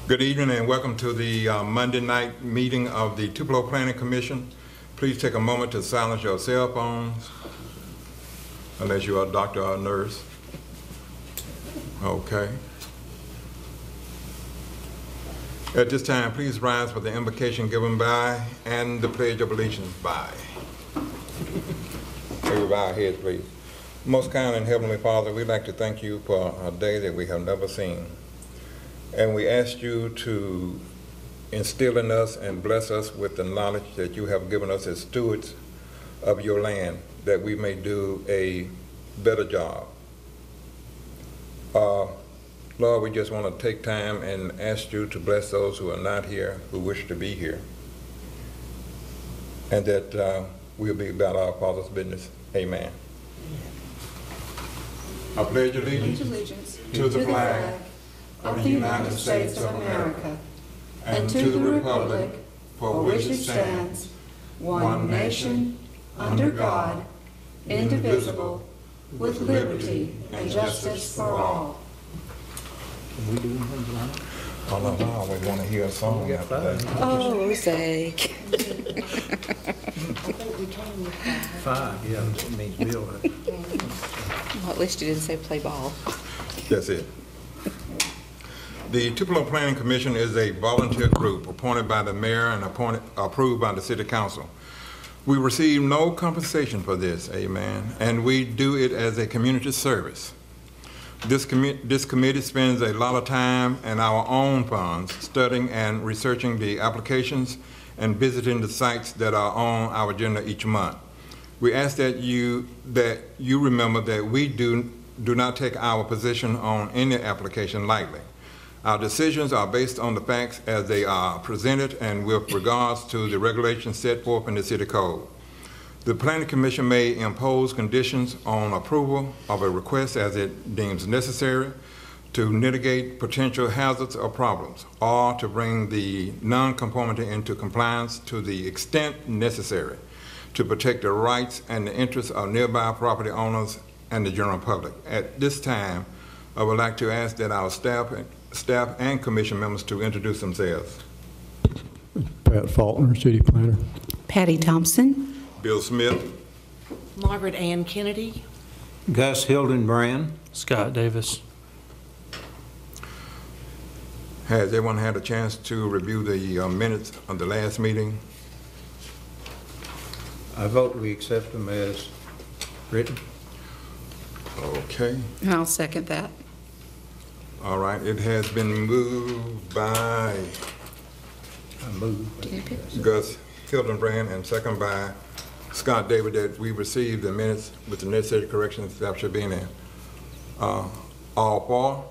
Good evening and welcome to the Monday night meeting of the Tupelo Planning Commission. Please take a moment to silence your cell phones, unless you are a doctor or a nurse. Okay. At this time, please rise for the invocation given by and the Pledge of Allegiance by. May we bow our heads, please. Most kind and Heavenly Father, we'd like to thank you for a day that we have never seen. And we ask you to instill in us and bless us with the knowledge that you have given us as stewards of your land, that we may do a better job. Lord, we just want to take time and ask you to bless those who are not here, who wish to be here, and that we'll be about our Father's business. Amen. I pledge allegiance to the flag of the United States of America and to the republic for which it stands, one nation, under God, indivisible, with liberty and justice for all. Can we do anything tonight? Oh, no, I always want to hear a song after that. Oh, sake. 5, yeah, that means Bill. Well, at least you didn't say play ball. That's it. The Tupelo Planning Commission is a volunteer group appointed by the mayor and approved by the city council. We receive no compensation for this, amen, and we do it as a community service. This committee spends a lot of time and our own funds studying and researching the applications and visiting the sites that are on our agenda each month. We ask that you remember that we do not take our position on any application lightly. Our decisions are based on the facts as they are presented and with regards to the regulations set forth in the city code. The Planning Commission may impose conditions on approval of a request as it deems necessary to mitigate potential hazards or problems, or to bring the non-conformity into compliance to the extent necessary to protect the rights and the interests of nearby property owners and the general public. At this time, I would like to ask that our staff and commission members to introduce themselves. Pat Faulkner, City Planner. Patty Thompson. Bill Smith. Margaret Ann Kennedy. Gus Hildenbrand. Scott Davis. Has everyone had a chance to review the minutes of the last meeting? I vote we accept them as written. Okay. I'll second that. All right. It has been moved by I move. Gus Hildenbrand and second by Scott David that we received the minutes with the necessary corrections that should be in there. All for?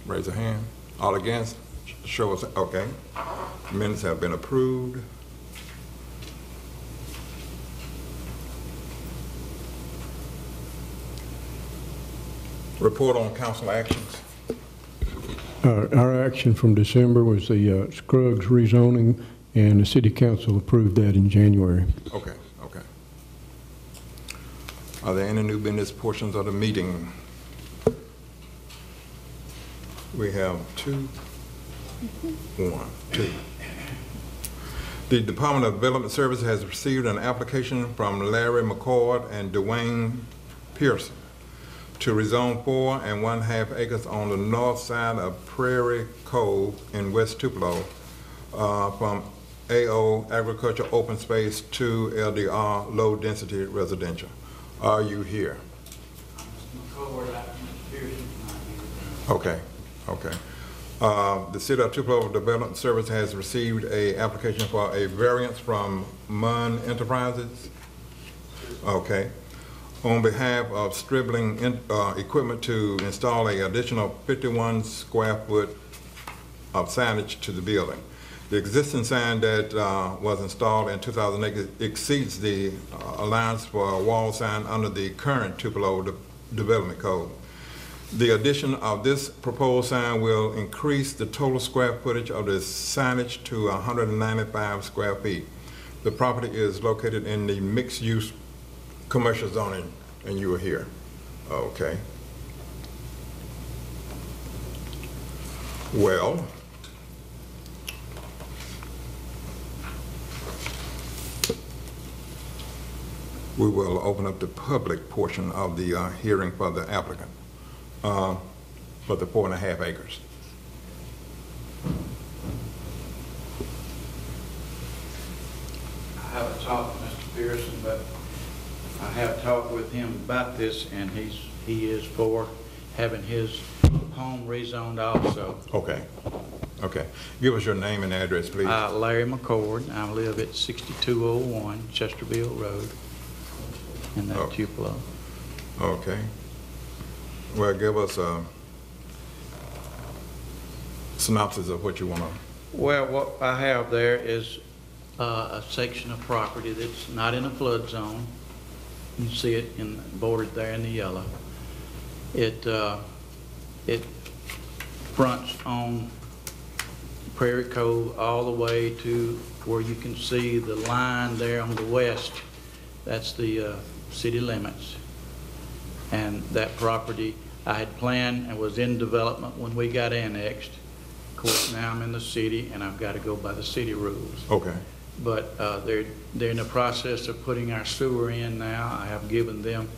Raise a hand. All against? Show us. Okay. Minutes have been approved. Report on council actions. Our action from December was the Scruggs rezoning, and the City Council approved that in January. Okay, okay. Are there any new business portions of the meeting? We have two. The Department of Development Services has received an application from Larry McCord and Dwayne Pearson to rezone 4 1/2 acres on the north side of Prairie Cove in West Tupelo from AO Agriculture Open Space to LDR Low Density Residential. Are you here? Okay, okay. The City of Tupelo Development Service has received an application for a variance from Munn Enterprises. Okay. On behalf of Stribling Equipment to install an additional 51 square foot of signage to the building. The existing sign that was installed in 2008 exceeds the allowance for a wall sign under the current Tupelo Development Code. The addition of this proposed sign will increase the total square footage of the signage to 195 square feet. The property is located in the mixed-use commercial zoning, and you are here. Okay. Well, we will open up the public portion of the hearing for the applicant for the 4.5 acres. I haven't talked to Mr. Pearson, but I have talked with him about this, and he is for having his home rezoned also. Okay. Okay. Give us your name and address, please. Larry McCord. I live at 6201 Chesterville Road in that Tupelo. Okay. Well, give us a synopsis of what you want to. Well, what I have there is a section of property that's not in a flood zone. You see it bordered there in the yellow. It fronts on Prairie Cove all the way to where you can see the line there on the west. That's the city limits. And that property I had planned and was in development when we got annexed. Of course, now I'm in the city and I've got to go by the city rules. Okay. But they're in the process of putting our sewer in now. I have given them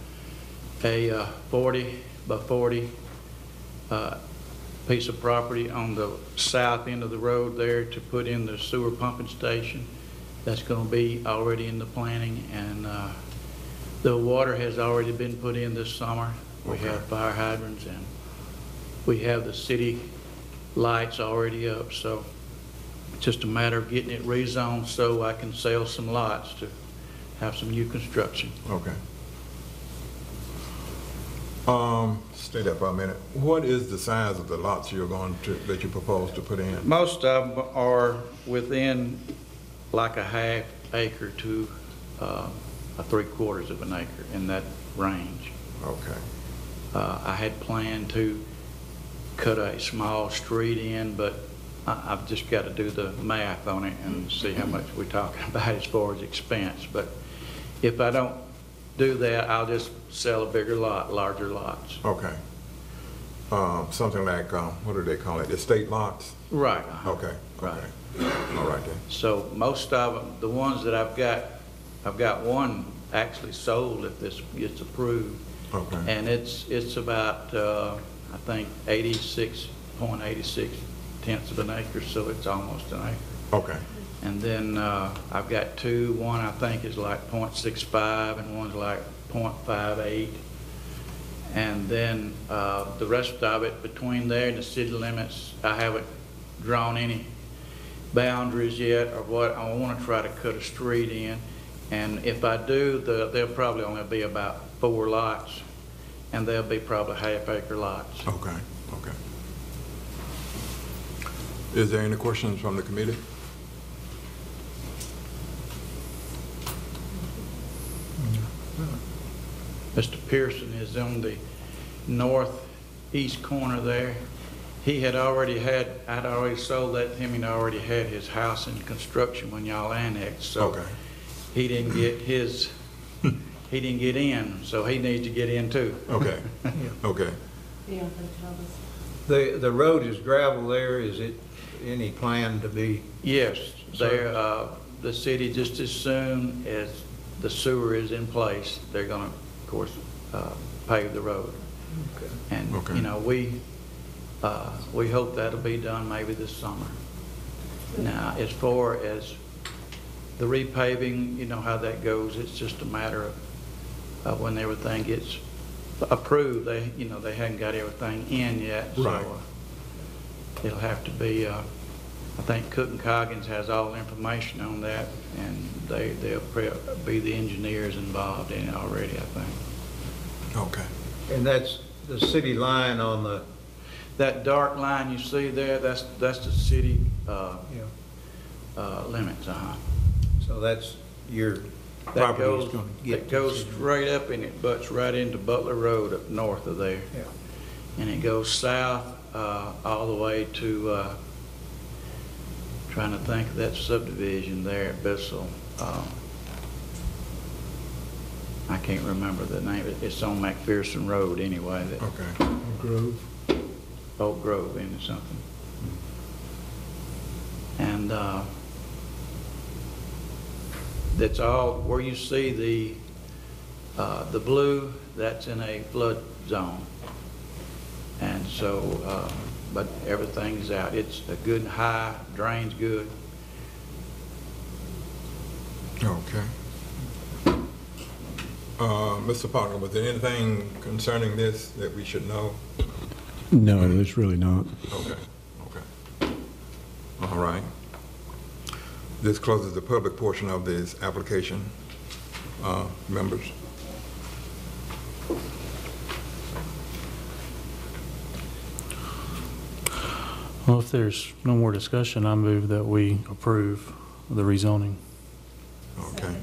a 40 by 40 piece of property on the south end of the road there to put in the sewer pumping station. That's going to be already in the planning, and the water has already been put in this summer. We have fire hydrants, and we have the city lights already up, so it's just a matter of getting it rezoned so I can sell some lots to have some new construction. Okay. Stay there for a minute. What is the size of the lots that you propose to put in? Most of them are within like a half acre to a 3/4 of an acre, in that range. Okay. I had planned to cut a small street in, but I've just got to do the math on it and see how much we're talking about as far as expense. But if I don't do that, I'll just sell a bigger lot, larger lots. Okay. Something like, what do they call it, estate lots? Right. Okay. Right. Okay. All right then. So most of them, the ones that I've got one actually sold if this gets approved. Okay. And it's about, I think, 86.86 tenths of an acre, so it's almost an acre. Okay. And then I've got two. One I think is like 0.65 and one's like 0.58. And then the rest of it between there and the city limits, I haven't drawn any boundaries yet or what. I want to try to cut a street in. And if I do, there'll probably only be about 4 lots, and they'll be probably half-acre lots. Okay. Okay. Is there any questions from the committee? Mr. Pearson is on the northeast corner there. He had already I'd already sold that to him, and already had his house in construction when y'all annexed. So Okay. he didn't get he didn't get in, so he needs to get in too. Okay. Okay. The road is gravel there. Is it any plan to be? Yes, the city, just as soon as the sewer is in place, they're going to, of course, pave the road. Okay. And, Okay. you know, we hope that'll be done maybe this summer. Now, as far as the repaving, you know how that goes. It's just a matter of when everything gets approved. They haven't got everything in yet. Right. So it'll have to be, I think Cook and Coggins has all the information on that, and they'll be the engineers involved in it already, I think. Okay. And that's the city line on the. That dark line you see there, that's the city limits. So that's your That property is goes, going to get. it goes straight up, and it butts right into Butler Road up north of there. Yeah. And it goes south all the way to, trying to think of that subdivision there at Bissell. I can't remember the name. It's on McPherson Road anyway. Okay. Grove. Oak Grove, isn't it something? And that's all, where you see the blue, that's in a flood zone. And so, but everything's out. It's a good high, drains good. Okay. Mr. Parker, was there anything concerning this that we should know? No, there's really not. Okay, okay. All right. This closes the public portion of this application. Members? Well, if there's no more discussion, I move that we approve the rezoning. Okay.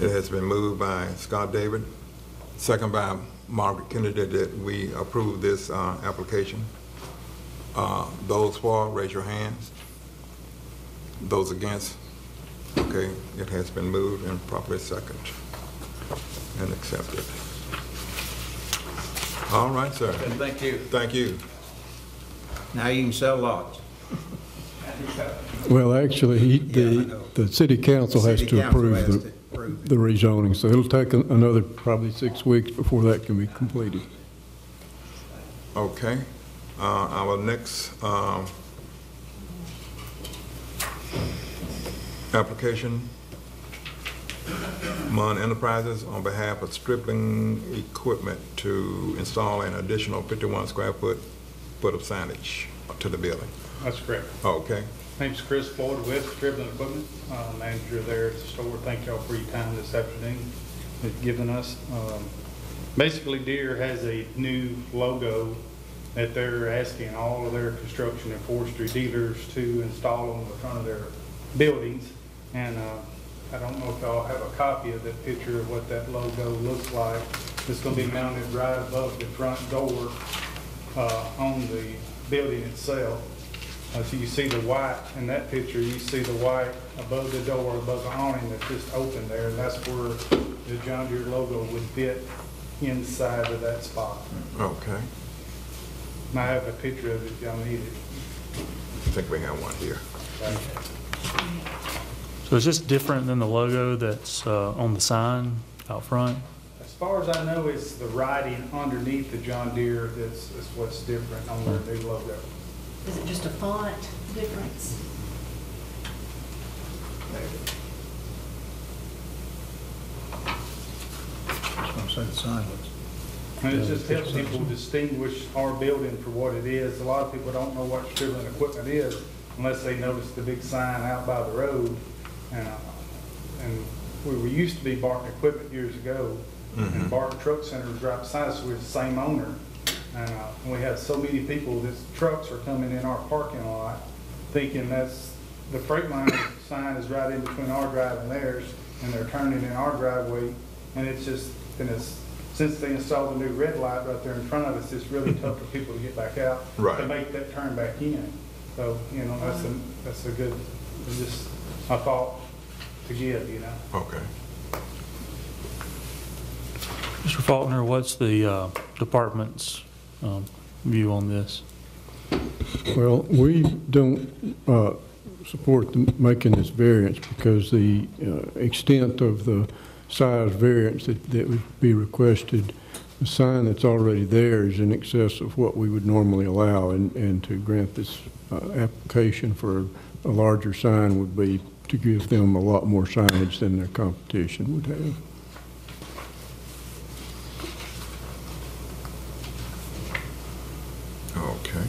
It has been moved by Scott David, second by Margaret Kennedy, that we approve this application. Those for, raise your hands. Those against? Okay, it has been moved and properly second and accepted. All right, sir. Thank you. Thank you. Now you can sell lots. Well, actually, the city council has City to council approve has to approve it. the rezoning, so it'll take another probably 6 weeks before that can be completed. Okay. Our next application, Munn Enterprises, on behalf of Stripling Equipment, to install an additional 51 square foot of signage to the building. That's correct. Okay. My name's Chris Floyd with Stribling Equipment, manager there at the store. Thank y'all for your time this afternoon that given us. Basically, Deere has a new logo that they're asking all of their construction and forestry dealers to install on the front of their buildings. And I don't know if y'all have a copy of that picture of what that logo looks like. It's going to be mounted right above the front door on the building itself. So you see the white in that picture, you see the white above the door, above the awning that's just open there, and that's where the John Deere logo would fit inside of that spot. Okay. And I have a picture of it if y'all need it. I think we have one here. So is this different than the logo that's on the sign out front? As far as I know, it's the writing underneath the John Deere that's what's different on their new logo. Is it just a font difference? That's what I'm saying, the sign looks. And it just helps people distinguish our building for what it is. A lot of people don't know what Stribling Equipment is unless they notice the big sign out by the road. And we used to be Barton Equipment years ago, and Barton Truck Center was right beside us. We're the same owner. And we have so many people that trucks are coming in our parking lot thinking that's the Freightliner sign is right in between our drive and theirs, and they're turning in our driveway. And it's just, since they installed the new red light right there in front of us, it's really tough for people to get back out to make that turn back in. So, you know, that's a good, just a thought to give, you know. Okay. Mr. Faulkner, what's the department's view on this? Well, we don't support making this variance because the extent of the size variance that would be requested, the sign that's already there is in excess of what we would normally allow, and to grant this application for a larger sign would be to give them a lot more signage than their competition would have. Okay.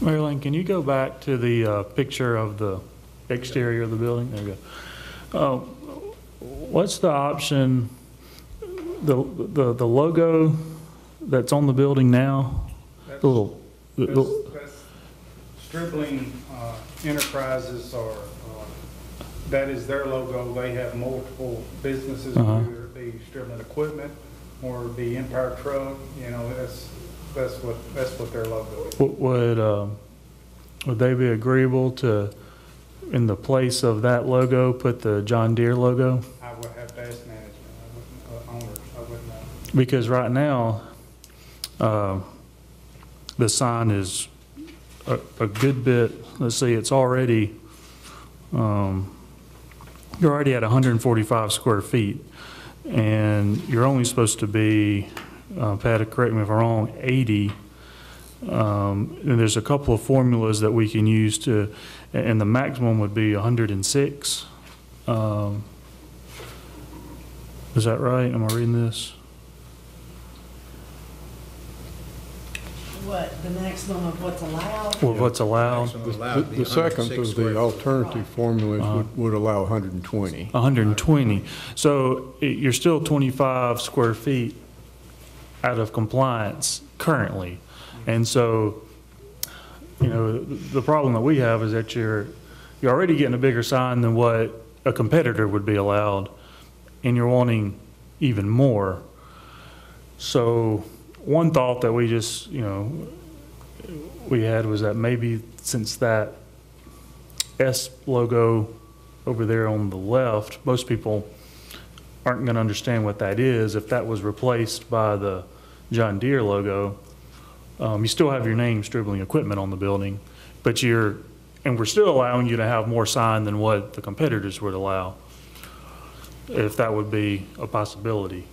Marilyn, can you go back to the picture of the exterior of the building? There you go. What's the option, the logo that's on the building now? That's Stribling Enterprises, or that is their logo. They have multiple businesses, whether it be Stribling Equipment or it be Empire Truck. You know, that's what their logo is. Would they be agreeable to, in the place of that logo, put the John Deere logo? I would have to ask management. I wouldn't know. Because right now, the sign is a good bit, let's see, it's already, you're already at 145 square feet, and you're only supposed to be, Pat, correct me if I'm wrong, 80. And there's a couple of formulas that we can use to, and the maximum would be 106. Is that right? Am I reading this? What, the maximum of what's allowed? Well, what's allowed? Maximum allowed would be The second 106 of the square feet. alternative formulas would allow 120. 120. So you're still 25 square feet out of compliance currently. And so, you know, the problem that we have is that you're already getting a bigger sign than what a competitor would be allowed, and you're wanting even more. So one thought that we just, you know, we had was that maybe since that S logo over there on the left, most people aren't going to understand what that is. If that was replaced by the John Deere logo, you still have your name, Stribling Equipment, on the building, but and we're still allowing you to have more sign than what the competitors would allow, if that would be a possibility.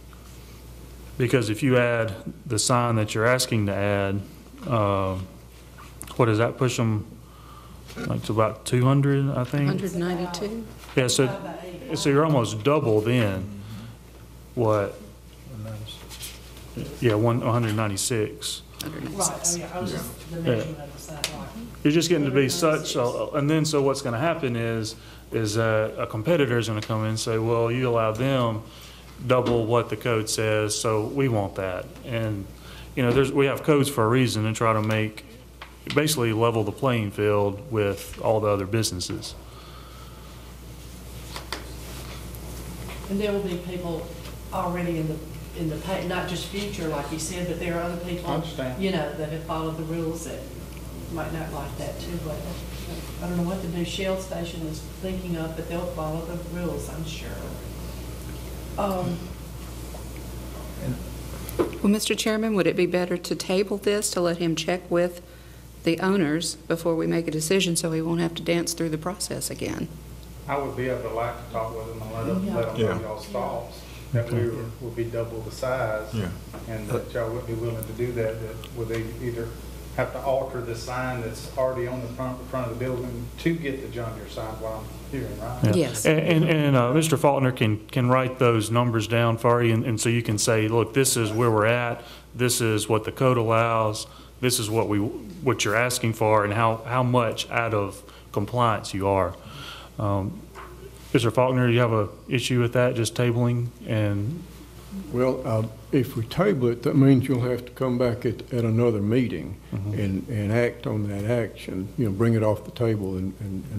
Because if you add the sign that you're asking to add, what does that push them, like to about 200, I think? 192? Yeah, so you're almost double then what, yeah, 196. Right, oh yeah, I was just the measurement of the side, right. You're just getting to be such, and then so what's going to happen is a competitor is going to come in and say, well, you allow them double what the code says, so we want that. And, you know, we have codes for a reason, and try to basically level the playing field with all the other businesses. And there will be people already in the pay, not just future, like you said, but there are other people, I understand. you know, that have followed the rules that might not like that too, but I don't know what the new Shell station is thinking of, but they'll follow the rules, I'm sure. Well, Mr. Chairman, would it be better to table this to let him check with the owners before we make a decision so he won't have to dance through the process again? I would be able to like to talk with them and let them Yeah. know y'all's thoughts, that we would be double the size. Yeah. And that y'all would be willing to do that, would they either have to alter the sign that's already on the front of the building to get the John Deere sign, what I'm hearing, right? Yeah. Yes. And Mr. Faulkner can write those numbers down for you, and so you can say, look, this is where we're at, this is what the code allows, this is what you're asking for, and how much out of compliance you are. Mr. Faulkner, do you have an issue with that, just tabling? And Well, if we table it, that means you'll have to come back at another meeting and act on that action, you know, bring it off the table and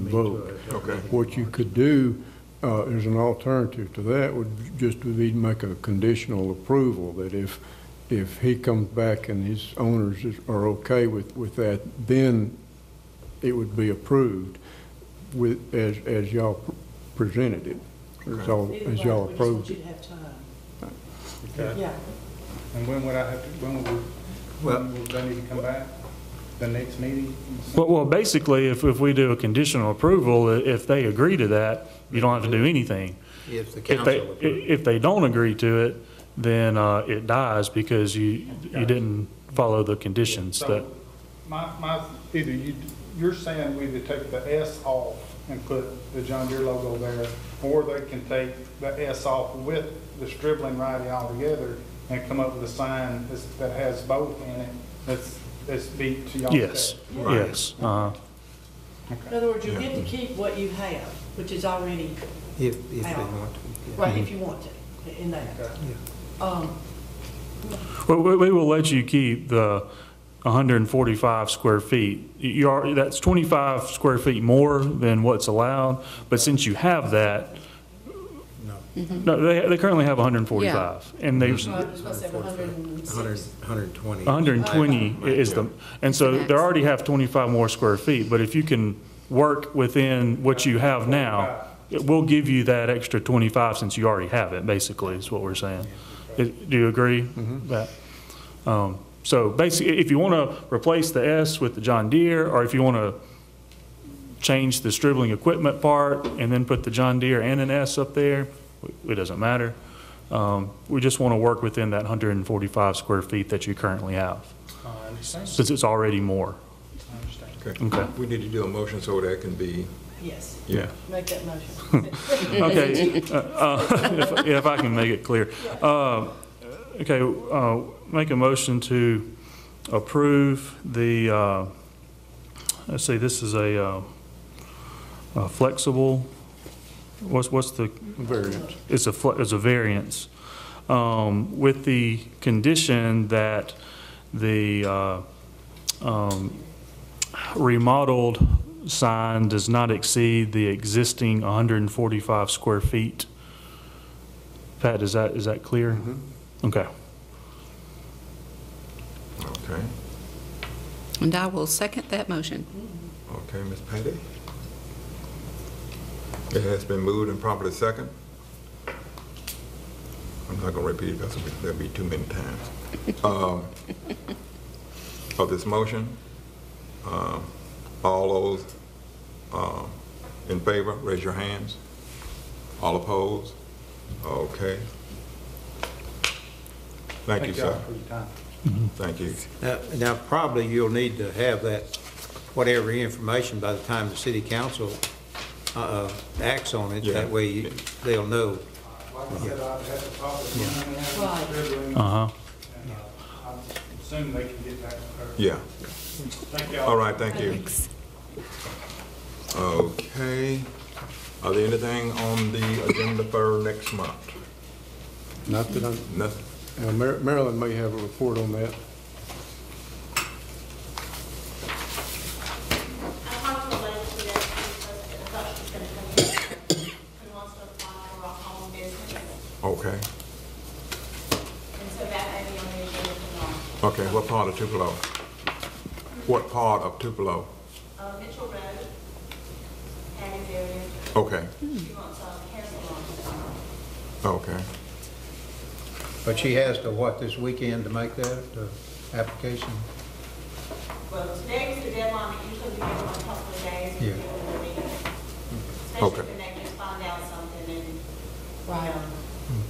vote. Okay. What you could do as an alternative to that would just be to make a conditional approval, that if he comes back and his owners are okay with that, then it would be approved as y'all presented it, as y'all Either way, we just approved want you it. to have time. Okay. Yeah. And when would they need to come back? The next meeting? well, basically, if we do a conditional approval, if they agree to that, you don't have to do anything. If the If council approves. if they don't agree to it, then it dies because you didn't follow the conditions. That So you're saying we either take the S off and put the John Deere logo there, or they can take the S off with the Stribling writing all together and come up with a sign that has both in it, that's beat to y'all's yes, spec. yes. In other words, you get to keep what you have, which is already, If they want to. right, if you want to, in that. Okay. Well, we will let you keep the 145 square feet. That's 25 square feet more than what's allowed, but since you have that, no, they currently have 145, and they've. So I was supposed to have 106. 120. 120 is and so they already have 25 more square feet, but if you can work within what you have now, it will give you that extra 25 since you already have it, basically, is what we're saying. Do you agree? That, So basically, if you want to replace the S with the John Deere, or if you want to change the stribbling equipment part and then put the John Deere and an S up there, it doesn't matter. We just want to work within that 145 square feet that you currently have, I understand. since it's already more. I understand. Okay. Okay. We need to do a motion so that can be, Yes, yeah. make that motion. Okay, if I can make it clear. Okay, make a motion to approve the, let's see, this is a flexible, what's the? Variance. It's a variance, with the condition that the remodeled sign does not exceed the existing 145 square feet. Pat, is that clear? Okay. Okay. And I will second that motion. Okay, Ms. Patty? It has been moved and properly second. I'm not gonna repeat it because there'll be too many times. Of this motion, all those in favor, raise your hands. All opposed? Okay. Thank you, y'all sir. for your time. Thank you. Now, probably you'll need to have that, whatever information by the time the city council acts on it. Yeah. That way they'll know. Like I said, I've had to talk with them. Right. And Uh-huh. I assume they can get that. Yeah. Thank y'all. All right, thank you. Okay. Are there anything on the agenda for next month? Not that I'm, Nothing? Marilyn may have a report on that. I talked to the lady today, I thought she was gonna come in and wants to apply for a home business, Okay. and so that may be on the agenda tomorrow. Okay, what part of Tupelo? What part of Tupelo? Mitchell Road, Hammond area, Okay, she wants a hair salon. okay. But she has to, what, this weekend to make that application? Well, today was the deadline, but usually we give them a couple of days to Yeah. give them the meeting. Okay. Especially when they just find out something and, Right.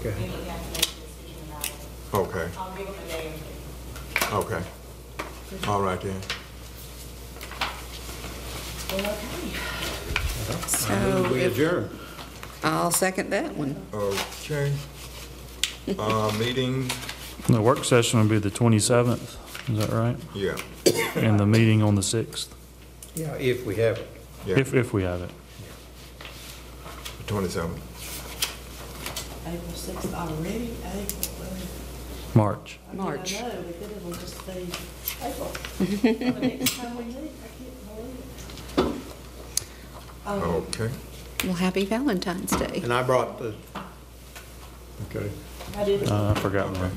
Okay. we have to make a decision about it. Okay, I'll give them a day or two. okay. All right then. Well, okay. So We if- adjourn. I'll second that one. Okay. Meeting, The work session will be the 27th, is that right? yeah, And the meeting on the 6th, Yeah, if we have it. yeah, if we have it. 27th. April 6th already, April. March. I mean, March. I know, but then it'll just be April. The next time we meet, I can't believe it. Okay. Well, happy Valentine's Day. And I brought the, Okay. I did. I forgot mine.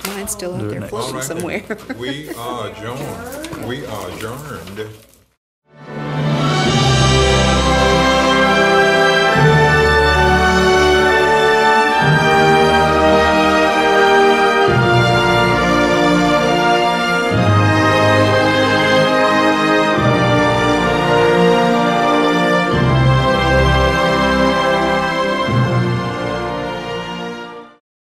Mine's still out Do it there next. All floating right then. somewhere. We are adjourned. We are adjourned.